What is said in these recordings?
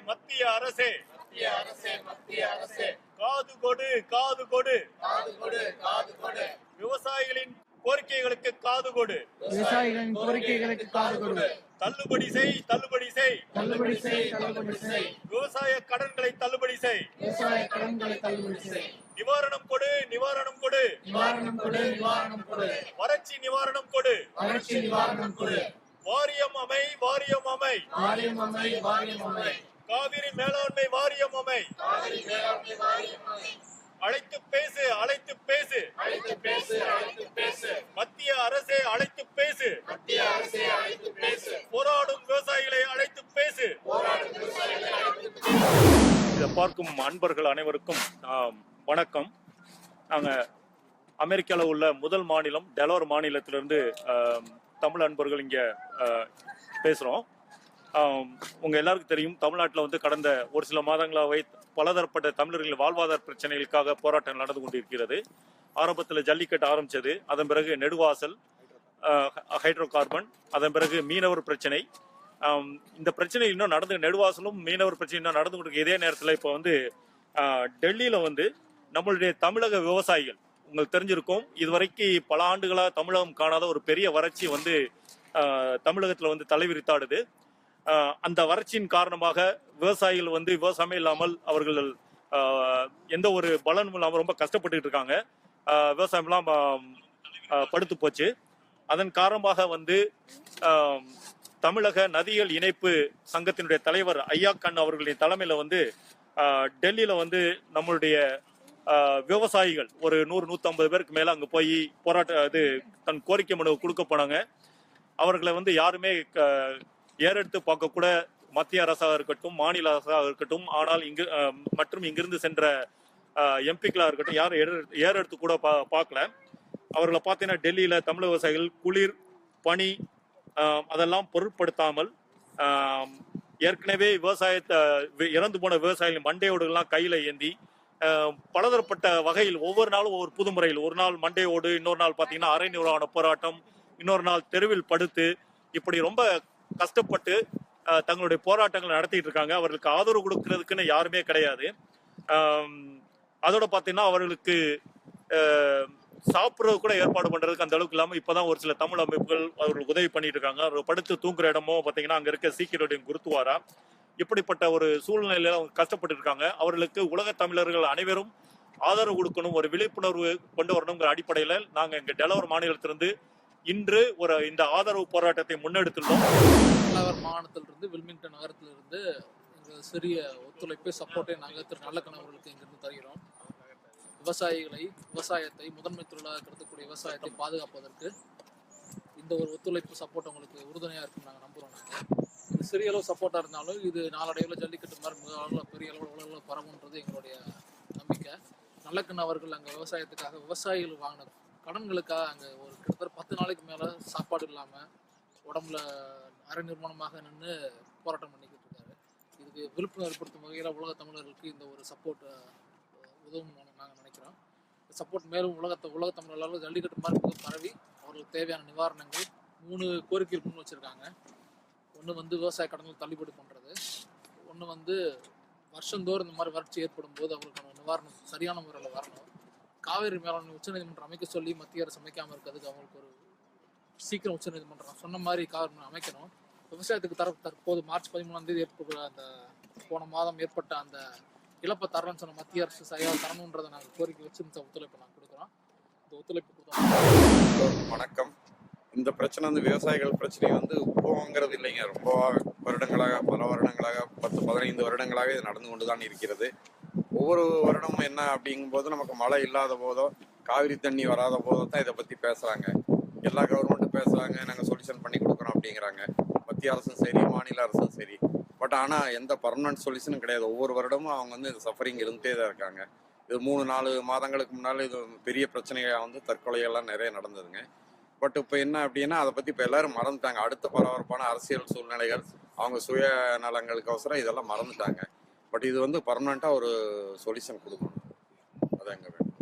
மத்திய அரசே காது கொடு விவசாயிகளின் கோரிக்கைகளுக்கு காது கொடு. தள்ளுபடி செய். விவசாய கடன்களை தள்ளுபடி செய். நிவாரணம் கொடு. வறட்சி நிவாரணம் கொடு. வாரியம் அமை. காவிரி மேலாண்மை வாரியம் அமை. அழைத்து பேசு. மத்திய அரசே அழைத்து பேசு. போராடும் விவசாயிகளை அழைத்து பேசு. இதை பார்க்கும் அன்பர்கள் அனைவருக்கும் வணக்கம். நாங்க அமெரிக்காவில் உள்ள முதல் மாநிலம் டெலோர் மாநிலத்திலிருந்து தமிழ் அன்பர்கள் இங்க பேசுறோம். உங்க எல்லாருக்கும் தெரியும், தமிழ்நாட்டில் கடந்த ஒரு சில மாதங்களாகவே பலதரப்பட்ட தமிழர்களின் வாழ்வாதார பிரச்சனைகளுக்காக போராட்டம் நடந்து கொண்டிருக்கிறது. ஆரம்பத்தில் ஜல்லிக்கட்டு ஆரம்பிச்சது, அதன் பிறகு நெடுவாசல், ஹைட்ரோ கார்பன், அதன் பிறகு மீனவர் பிரச்சனை. இந்த பிரச்சனை இன்னும் நெடுவாசலும் மீனவர் பிரச்சனை இன்னும் நடந்து கொண்டிருக்கு. இதே நேரத்தில் இப்போ டெல்லியில நம்மளுடைய தமிழக விவசாயிகள், உங்களுக்கு தெரிஞ்சிருக்கும், இதுவரைக்கும் பல ஆண்டுகளாக தமிழகம் காணாத ஒரு பெரிய வறட்சி தமிழகத்தில் தலைவிரித்தாடுது. அந்த வறட்சியின் காரணமாக விவசாயிகள் விவசாயம் இல்லாமல் அவர்கள் எந்த ஒரு பலனும் இல்லாமல் ரொம்ப கஷ்டப்பட்டு இருக்காங்க. விவசாயம் எல்லாம் படுத்து போச்சு. அதன் காரணமாக தமிழக நதிகள் இணைப்பு சங்கத்தினுடைய தலைவர் ஐயா கண் அவர்களின் தலைமையில டெல்லியில நம்மளுடைய விவசாயிகள் ஒரு 100-150 பேருக்கு மேல அங்க போய் தன் கோரிக்கை மனு கொடுக்க போனாங்க. அவர்களை யாருமே ஏறெடுத்து பார்க்க கூட மத்திய அரசாக இருக்கட்டும், மாநில அரசாக இருக்கட்டும், ஆனால் இங்கிருந்து சென்ற எம்பிக்களாக இருக்கட்டும், யாரும் ஏறெடுத்து கூட பார்க்கல. அவர்களை பார்த்தீங்கன்னா டெல்லியில தமிழக விவசாயிகள் குளிர், பனி அதெல்லாம் பொருட்படுத்தாமல் ஏற்கனவே இறந்து போன விவசாயிகள் மண்டையோடுகள்லாம் கையில ஏந்தி பலதரப்பட்ட வகையில் ஒவ்வொரு நாளும் ஒவ்வொரு புது முறையில், ஒரு நாள் மண்டையோடு, இன்னொரு நாள் பார்த்தீங்கன்னா அரை நிர்வாண போராட்டம், இன்னொரு நாள் தெருவில் படுத்து, இப்படி ரொம்ப கஷ்டப்பட்டு தங்களுடைய போராட்டங்களை நடத்திட்டு இருக்காங்க. அவர்களுக்கு ஆதரவு கொடுக்கறதுக்குன்னு யாருமே கிடையாது. அதோட பார்த்தீங்கன்னா அவர்களுக்கு சாப்பிட்றது கூட ஏற்பாடு பண்றதுக்கு அந்த அளவுக்கு இல்லாமல் இப்பதான் ஒரு சில தமிழ் அமைப்புகள் அவர்களுக்கு உதவி பண்ணிட்டு இருக்காங்க. அவர் படுத்து தூங்குற இடமோ பார்த்தீங்கன்னா அங்க இருக்க சீக்கிரம் குருத்துவாரா, இப்படிப்பட்ட ஒரு சூழ்நிலையில அவங்க கஷ்டப்பட்டு இருக்காங்க. அவர்களுக்கு உலக தமிழர்கள் அனைவரும் ஆதரவு கொடுக்கணும், ஒரு விழிப்புணர்வு கொண்டு வரணுங்கிற அடிப்படையில நாங்க இங்க டெலோர் மாநிலத்திலிருந்து இன்று இந்த ஆதரவு போராட்டத்தை முன்னெடுத்துள்ளோம். டெலோர் மாநிலத்திலிருந்து வில்மிங்டன் நகரத்திலிருந்து சிறிய ஒத்துழைப்பு சப்போர்ட்டை நாங்கள் திரு நல்லக்கண் அவர்களுக்கு இங்கிருந்து தருகிறோம். விவசாயத்தை முதன்மை தொழிலாக கருதக்கூடிய விவசாயத்தை பாதுகாப்பதற்கு இந்த ஒரு ஒத்துழைப்பு சப்போர்ட் உங்களுக்கு உறுதுணையாக இருக்குன்னு நாங்கள் நம்புகிறோம். இது சிறிய அளவு சப்போர்ட்டாக இருந்தாலும் இது நாளடைவில் ஜல்லிக்கட்டு மாதிரி மிக அளவில் பெரிய அளவில் உலகில் பரவுன்றது எங்களுடைய நம்பிக்கை. நல்லக்கண் அவர்கள் அங்கே விவசாயத்துக்காக விவசாயிகள் வாங்கின கடன்களுக்காக அங்கே ஒரு கிட்டத்தட்ட 10 நாளைக்கு மேலே சாப்பாடு இல்லாமல் உடம்புல அரை நிர்மாணமாக நின்று போராட்டம் பண்ணிக்கிட்டு இருக்காரு. இதுக்கு விழிப்புணர்வு ஏற்படுத்தும் வகையில் உலக தமிழர்களுக்கு இந்த ஒரு சப்போர்ட் உதவும் நாங்கள் நினைக்கிறோம். சப்போர்ட் மேலும் உலக தமிழர்களால் ஜல்லிக்கட்டு மாதிரி பரவி அவர்களுக்கு தேவையான நிவாரணங்கள் 3 கோரிக்கைகள் முன் வச்சுருக்காங்க. ஒன்று விவசாய கடன்கள் தள்ளுபடி பண்ணுறது, ஒன்று வருஷந்தோறும் இந்த மாதிரி வறட்சி ஏற்படும் போது அவர்களுக்கான நிவாரணம் சரியான முறையில் வரணும். காவிரி மேலாண்மை உச்சநீதிமன்றம் அமைக்க சொல்லி மத்திய அரசு அமைக்காமல் இருக்கிறதுக்கு அவங்களுக்கு ஒரு சீக்கிரம் உச்சநீதிமன்றம் சொன்ன மாதிரி காவிரி அமைக்கணும். விவசாயத்துக்கு தற்போது மார்ச் 13 ஏற்பட்ட போன மாதம் ஏற்பட்ட அந்த இழப்பை தரணும்னு சொன்ன மத்திய அரசு சரியாக தரணுன்றதை நாங்கள் கோரிக்கை வச்சு இந்த ஒத்துழைப்பை நாங்கள் கொடுக்குறோம். இந்த ஒத்துழைப்பு கொடுத்தோம். வணக்கம். இந்த பிரச்சனை விவசாயிகள் பிரச்சனை போங்கிறது இல்லைங்க. ரொம்ப வருடங்களாக, பல வருடங்களாக, 10-15 வருடங்களாக இது நடந்து கொண்டு தான் இருக்கிறது. ஒவ்வொரு வருடமும் என்ன அப்படிங்கும்போது நமக்கு மழை இல்லாத போதோ, காவிரி தண்ணி வராத போதோ தான் இதை பற்றி பேசுகிறாங்க. எல்லா கவர்மெண்ட்டும் பேசுகிறாங்க, நாங்கள் சொல்யூஷன் பண்ணி கொடுக்குறோம் அப்படிங்கிறாங்க. மத்திய அரசும் சரி, மாநில அரசும் சரி. பட் ஆனால் எந்த பர்மனன்ட் சொல்யூஷனும் கிடையாது. ஒவ்வொரு வருடமும் அவங்க இந்த சஃபரிங் இருந்துகிட்டே தான் இருக்காங்க. இது 3-4 மாதங்களுக்கு முன்னால் இது பெரிய பிரச்சனையாக தற்கொலைகள்லாம் நிறைய நடந்ததுங்க. பட் இப்போ என்ன அப்படின்னா அதை பற்றி இப்போ எல்லாரும் மறந்துட்டாங்க. அடுத்த பரபரப்பான அரசியல் சூழ்நிலைகள், அவங்க சுய நலங்களுக்கு அவசரம் இதெல்லாம் மறந்துட்டாங்க. பட் இது பர்மனெண்ட்டாக ஒரு சொல்யூஷன் கொடுக்கணும். அதான் எங்க வேணும்.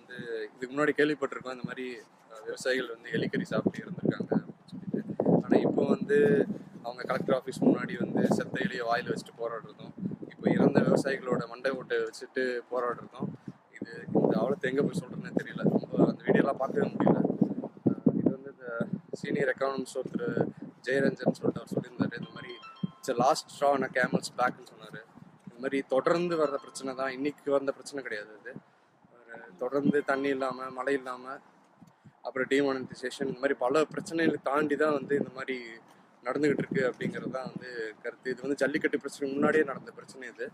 இது இதுக்கு முன்னாடி கேள்விப்பட்டிருக்கோம், இந்த மாதிரி விவசாயிகள் எலிக்கறி சாப்பிட்டு இருந்திருக்காங்க அப்படின்னு சொல்லிட்டு. ஆனால் இப்போ அவங்க கலெக்டர் ஆஃபீஸ் முன்னாடி வந்து செத்த எலியை வாயில் வச்சுட்டு போராடுறதும், இப்போ இறந்த விவசாயிகளோட மண்டை ஓட்டை வச்சுட்டு போராடுறதும், இது இந்த அவலத்தை எங்கே போய் சொல்கிறதுனே தெரியல. ரொம்ப அந்த வீடியோலாம் பார்க்கவே முடியல. இது வந்து இந்த சீனியர் எக்கானமிஸ்ட் ஒருத்தர் ஜெயரஞ்சன் சொல்லிட்டு அவர் சொல்லியிருந்தாரு, இந்த மாதிரி it's last straw on camels பேக்னு சொன்னார். இந்த மாதிரி தொடர்ந்து வர்ற பிரச்சனை தான், இன்னைக்கு வந்த பிரச்சனை கிடையாது. இது தொடர்ந்து தண்ணி இல்லாமல், மழை இல்லாமல், அப்புறம் டிமானிட்டைசேஷன், இந்த மாதிரி பல பிரச்சனைகளை தாண்டி தான் வந்து இந்த மாதிரி நடந்துகிட்டு இருக்கு அப்படிங்கிறது தான் வந்து கருத்து. இது வந்து ஜல்லிக்கட்டு பிரச்சனை முன்னாடியே நடந்த பிரச்சனை இது.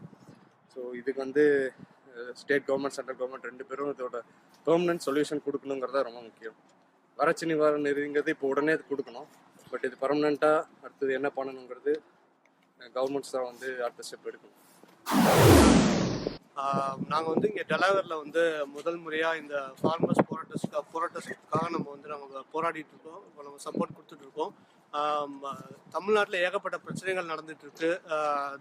ஸோ இதுக்கு வந்து ஸ்டேட் கவர்மெண்ட், சென்ட்ரல் கவர்மெண்ட் ரெண்டு பேரும் இதோட பெர்மனன்ட் சொல்யூஷன் கொடுக்கணுங்கிறதா ரொம்ப முக்கியம். வறட்சி நிவாரண நிதிங்கிறது இப்போ உடனே இது கொடுக்கணும். பட் இது பர்மனெண்ட்டாக அடுத்தது என்ன பண்ணணுங்கிறது கவர்மெண்ட்ஸ் தான் வந்து அடுத்த ஸ்டெப் எடுக்கணும். நாங்கள் வந்து இங்கே டெலாவரில் வந்து முதல் முறையாக இந்த ஃபார்மர்ஸ் போராட்டத்துக்காக நம்ம வந்து நாங்கள் போராடிட்டு இருக்கோம். இப்போ நம்ம சப்போர்ட் கொடுத்துட்ருக்கோம். தமிழ்நாட்டில் ஏகப்பட்ட பிரச்சனைகள் நடந்துகிட்ருக்கு.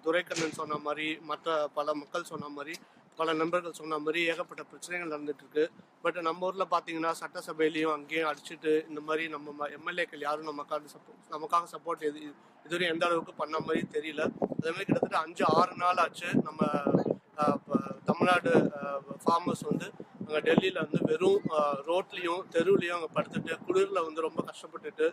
துரைக்கண்ணன் சொன்ன மாதிரி, மற்ற பல மக்கள் சொன்ன மாதிரி, பல நண்பர்கள் சொன்ன மாதிரி ஏகப்பட்ட பிரச்சனைகள் நடந்துகிட்ருக்கு. பட் நம்ம ஊரில் பார்த்தீங்கன்னா சட்டசபையிலையும் அங்கேயும் அடிச்சுட்டு இந்த மாதிரி நம்ம எம்எல்ஏக்கள் யாரும் நமக்காக சப்போர்ட் இதுவரை எந்த அளவுக்கு பண்ண மாதிரி தெரியல. அதே மாதிரி கிட்டத்தட்ட 5-6 நாள் ஆச்சு நம்ம தமிழ்நாடு ஃபார்மர்ஸ் வந்து அங்கே டெல்லியில் வந்து வெறும் ரோட்லேயும் தெருவுலையும் அங்கே படுத்துட்டு குளிரில் வந்து ரொம்ப கஷ்டப்பட்டுட்டு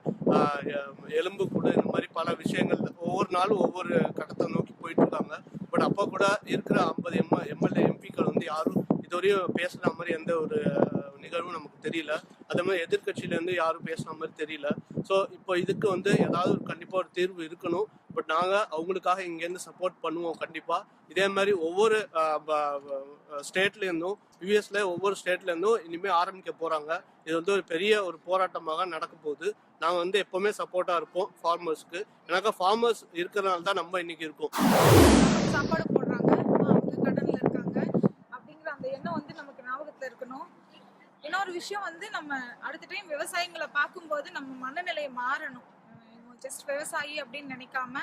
எலும்பு கூடு இந்த மாதிரி பல விஷயங்கள் ஒவ்வொரு நாளும் ஒவ்வொரு கட்டத்தை நோக்கி போயிட்டு இருக்காங்க. பட் அப்போ கூட இருக்கிற 50 எம்எல்ஏ எம்பிக்கள் வந்து யாரும் இதுவரையும் பேசுகிற மாதிரி எந்த ஒரு நிகழ்வும் நமக்கு தெரியல. அதே மாதிரி எதிர்கட்சியிலேருந்து யாரும் பேசுன மாதிரி தெரியல. ஸோ இப்போ இதுக்கு வந்து ஏதாவது கண்டிப்பாக ஒரு தீர்வு இருக்கணும். பட் நாங்கள் அவங்களுக்காக இங்கேருந்து சப்போர்ட் பண்ணுவோம் கண்டிப்பாக. இதே மாதிரி ஒவ்வொரு ஸ்டேட்லேருந்தும், யூஎஸ்ல ஒவ்வொரு ஸ்டேட்லேருந்தும் இனிமேல் ஆரம்பிக்க போகிறாங்க. இது வந்து ஒரு பெரிய ஒரு போராட்டமாக நடக்க போகுது. நாங்கள் வந்து எப்போவுமே சப்போர்ட்டாக இருப்போம் ஃபார்மர்ஸ்க்கு. எனக்கு ஃபார்மர்ஸ் இருக்கிறனால தான் நம்ம இன்னைக்கு இருக்கோம். சாப்பாடு போடுறாங்க, அவங்க கடனில் இருக்காங்க அப்படிங்கிற அந்த எண்ணம் வந்து நமக்கு ஞாபகத்தில் இருக்கணும். இன்னொரு விஷயம் வந்து நம்ம அடுத்த டைம் விவசாயிகளை பார்க்கும்போது நம்ம மனநிலை மாறணும். ஜஸ்ட் விவசாயி அப்படின்னு நினைக்காம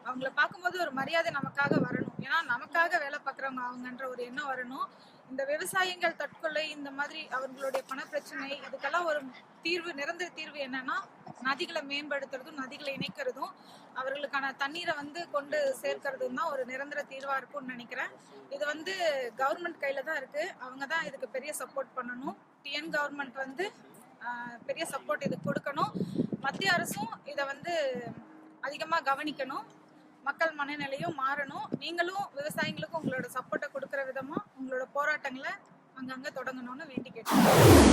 அவங்கள பார்க்கும்போது ஒரு மரியாதை நமக்காக வரணும். ஏன்னா நமக்காக வேலை பார்க்குறவங்க அவங்கன்ற ஒரு எண்ணம் வரணும். இந்த விவசாயிகள் தற்கொலை, இந்த மாதிரி அவர்களுடைய பணப்பிரச்சனை, இதுக்கெல்லாம் ஒரு தீர்வு, நிரந்தர தீர்வு என்னன்னா நதிகளை மேம்படுத்துறதும், நதிகளை இணைக்கிறதும், அவர்களுக்கான தண்ணீரை வந்து கொண்டு சேர்க்கறதும் தான் ஒரு நிரந்தர தீர்வா இருக்கும்னு நினைக்கிறேன். இது வந்து கவர்மெண்ட் கையில தான் இருக்கு. அவங்க தான் இதுக்கு பெரிய சப்போர்ட் பண்ணணும். டிஎன் கவர்மெண்ட் வந்து பெரிய சப்போர்ட் இதுக்கு கொடுக்கணும். மத்திய அரசும் இதை வந்து அதிகமாக கவனிக்கணும். மக்கள் மனநிலையும் மாறணும். நீங்களும் விவசாயிகளுக்கும் உங்களோட சப்போர்ட்டை கொடுக்குற விதமா உங்களோட போராட்டங்களை அங்கங்கே தொடங்கணும்னு வேண்டி கேட்டோம்.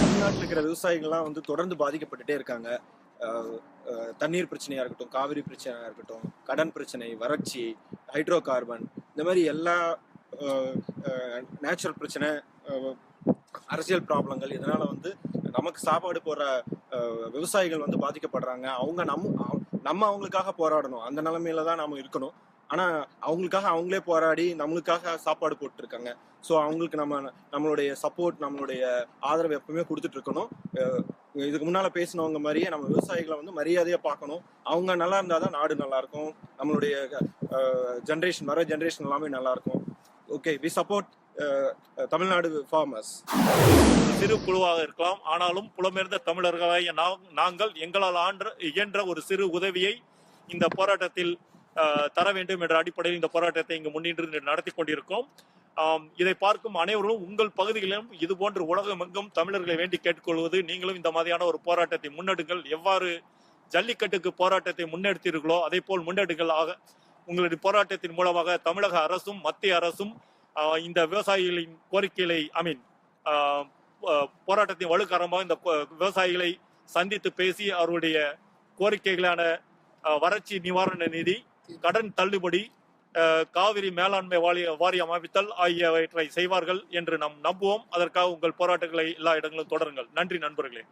தமிழ்நாட்டில் இருக்கிற விவசாயிகள்லாம் வந்து தொடர்ந்து பாதிக்கப்பட்டுட்டே இருக்காங்க. தண்ணீர் பிரச்சனையாக இருக்கட்டும், காவிரி பிரச்சனையாக இருக்கட்டும், கடன் பிரச்சனை, வறட்சி, ஹைட்ரோ கார்பன், இந்த மாதிரி எல்லா நேச்சுரல் பிரச்சனை, அரசியல் ப்ராப்ளங்கள், இதனால வந்து நமக்கு சாப்பாடு போடுற விவசாயிகள் வந்து பாதிக்கப்படுறாங்க. அவங்க நம்ம அவங்களுக்காக போராடணும். அந்த நிலைமையில தான் நாம இருக்கணும். ஆனா அவங்களுக்காக அவங்களே போராடி நம்மளுக்காக சாப்பாடு போட்டு இருக்காங்க. ஸோ அவங்களுக்கு நம்மளுடைய சப்போர்ட், நம்மளுடைய ஆதரவு எப்பவுமே கொடுத்துட்டு இருக்கணும். இதுக்கு முன்னால பேசினவங்க மாதிரியே நம்ம விவசாயிகளை வந்து மரியாதையா பார்க்கணும். அவங்க நல்லா இருந்தாதான் நாடு நல்லா இருக்கும். நம்மளுடைய ஜென்ரேஷன், வர ஜென்ரேஷன் எல்லாமே நல்லா இருக்கும். Okay, we support Tamil Nadu farmers. சிறு குழுவாக இருக்கலாம், ஆனாலும் புலம்பெயர்ந்த தமிழர்களாகிய நாங்கள் எங்களால் இயன்ற ஒரு சிறு உதவியை இந்த போராட்டத்தில் தர வேண்டும் என்ற அடிப்படையில் இந்த போராட்டத்தை இங்கு முன்னின்று நடத்தி கொண்டிருக்கோம். இதை பார்க்கும் அனைவரும் உங்கள் பகுதிகளிலும் இது போன்று உலகமெங்கும் தமிழர்களை வேண்டி கேட்டுக்கொள்வது, நீங்களும் இந்த மாதிரியான ஒரு போராட்டத்தை முன்னெடுங்கள். எவ்வாறு ஜல்லிக்கட்டுக்கு போராட்டத்தை முன்னெடுத்தீர்களோ அதே போல் முன்னெடுங்கள். உங்களுடைய போராட்டத்தின் மூலமாக தமிழக அரசும் மத்திய அரசும் இந்த விவசாயிகளின் கோரிக்கைகளை போராட்டத்தின் வலுக்கரமாக இந்த விவசாயிகளை சந்தித்து பேசி அவருடைய கோரிக்கைகளான வறட்சி நிவாரண நிதி, கடன் தள்ளுபடி, காவிரி மேலாண்மை வாரியம் அமைத்தல் ஆகியவற்றை செய்வார்கள் என்று நாம் நம்புவோம். அதற்காக உங்கள் போராட்டங்களை எல்லா இடங்களும் தொடருங்கள். நன்றி நண்பர்களே.